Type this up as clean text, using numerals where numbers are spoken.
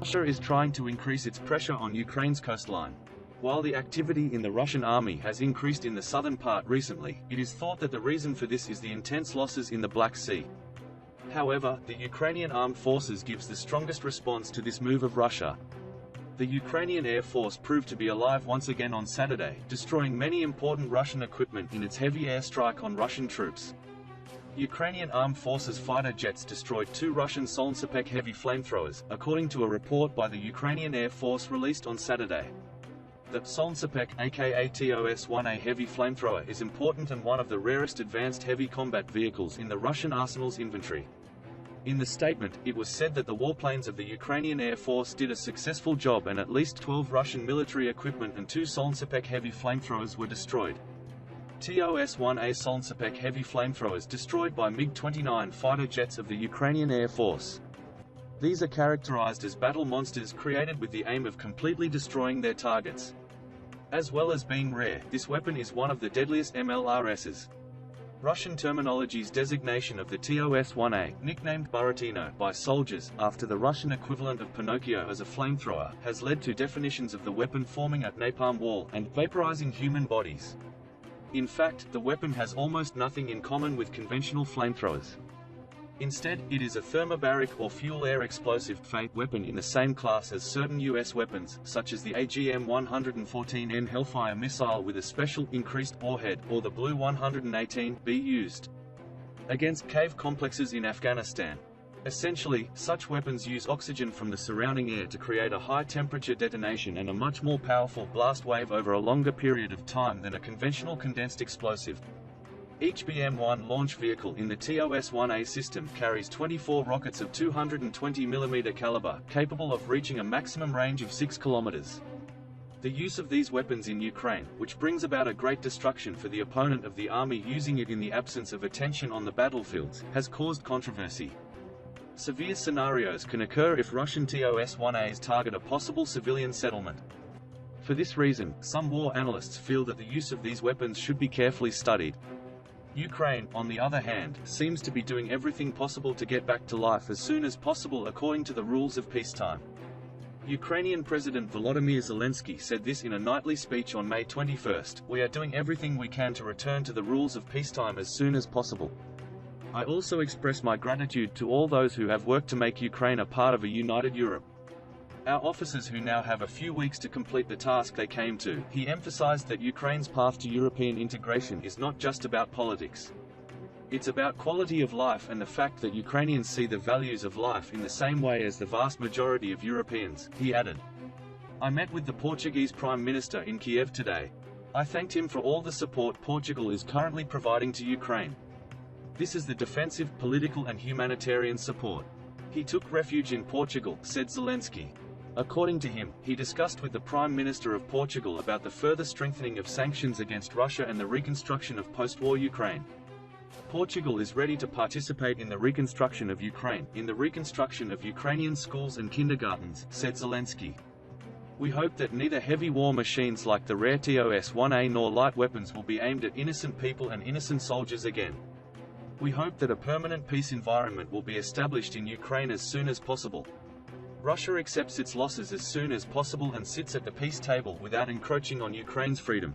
Russia is trying to increase its pressure on Ukraine's coastline. While the activity in the Russian army has increased in the southern part recently, it is thought that the reason for this is the intense losses in the Black Sea. However, the Ukrainian armed forces gives the strongest response to this move of Russia. The Ukrainian Air Force proved to be alive once again on Saturday, destroying many important Russian equipment in its heavy airstrike on Russian troops. Ukrainian armed forces fighter jets destroyed 2 Russian Solnsepek heavy flamethrowers, according to a report by the Ukrainian Air Force released on Saturday. The Solnsepek, aka TOS-1A heavy flamethrower, is important and one of the rarest advanced heavy combat vehicles in the Russian arsenal's inventory. In the statement, it was said that the warplanes of the Ukrainian Air Force did a successful job and at least 12 Russian military equipment and 2 Solnsepek heavy flamethrowers were destroyed. TOS-1A Solnsepek heavy flamethrowers destroyed by MiG-29 fighter jets of the Ukrainian Air Force. These are characterized as battle monsters created with the aim of completely destroying their targets. As well as being rare, this weapon is one of the deadliest MLRSs. Russian terminology's designation of the TOS-1A, nicknamed Buratino by soldiers, after the Russian equivalent of Pinocchio as a flamethrower, has led to definitions of the weapon forming a napalm wall and vaporizing human bodies. In fact, the weapon has almost nothing in common with conventional flamethrowers. Instead, it is a thermobaric or fuel-air explosive weapon in the same class as certain U.S. weapons, such as the AGM-114N Hellfire missile with a special, increased warhead, or the Blue 118B used against cave complexes in Afghanistan. Essentially, such weapons use oxygen from the surrounding air to create a high-temperature detonation and a much more powerful blast wave over a longer period of time than a conventional condensed explosive. Each BM-1 launch vehicle in the TOS-1A system carries 24 rockets of 220mm caliber, capable of reaching a maximum range of 6 kilometers. The use of these weapons in Ukraine, which brings about a great destruction for the opponent of the army using it in the absence of attention on the battlefields, has caused controversy. Severe scenarios can occur if Russian TOS-1As target a possible civilian settlement. For this reason, some war analysts feel that the use of these weapons should be carefully studied. Ukraine, on the other hand, seems to be doing everything possible to get back to life as soon as possible according to the rules of peacetime. Ukrainian President Volodymyr Zelensky said this in a nightly speech on May 21. "We are doing everything we can to return to the rules of peacetime as soon as possible. I also express my gratitude to all those who have worked to make Ukraine a part of a united Europe. Our officers who now have a few weeks to complete the task they came to." He emphasized that Ukraine's path to European integration is not just about politics. It's about quality of life and the fact that Ukrainians see the values of life in the same way as the vast majority of Europeans, he added. "I met with the Portuguese Prime Minister in Kiev today. I thanked him for all the support Portugal is currently providing to Ukraine. This is the defensive, political and humanitarian support. He took refuge in Portugal," said Zelensky. According to him, he discussed with the Prime Minister of Portugal about the further strengthening of sanctions against Russia and the reconstruction of post-war Ukraine. Portugal is ready to participate in the reconstruction of Ukraine, in the reconstruction of Ukrainian schools and kindergartens, said Zelensky. "We hope that neither heavy war machines like the rare TOS-1A nor light weapons will be aimed at innocent people and innocent soldiers again. We hope that a permanent peace environment will be established in Ukraine as soon as possible. Russia accepts its losses as soon as possible and sits at the peace table without encroaching on Ukraine's freedom."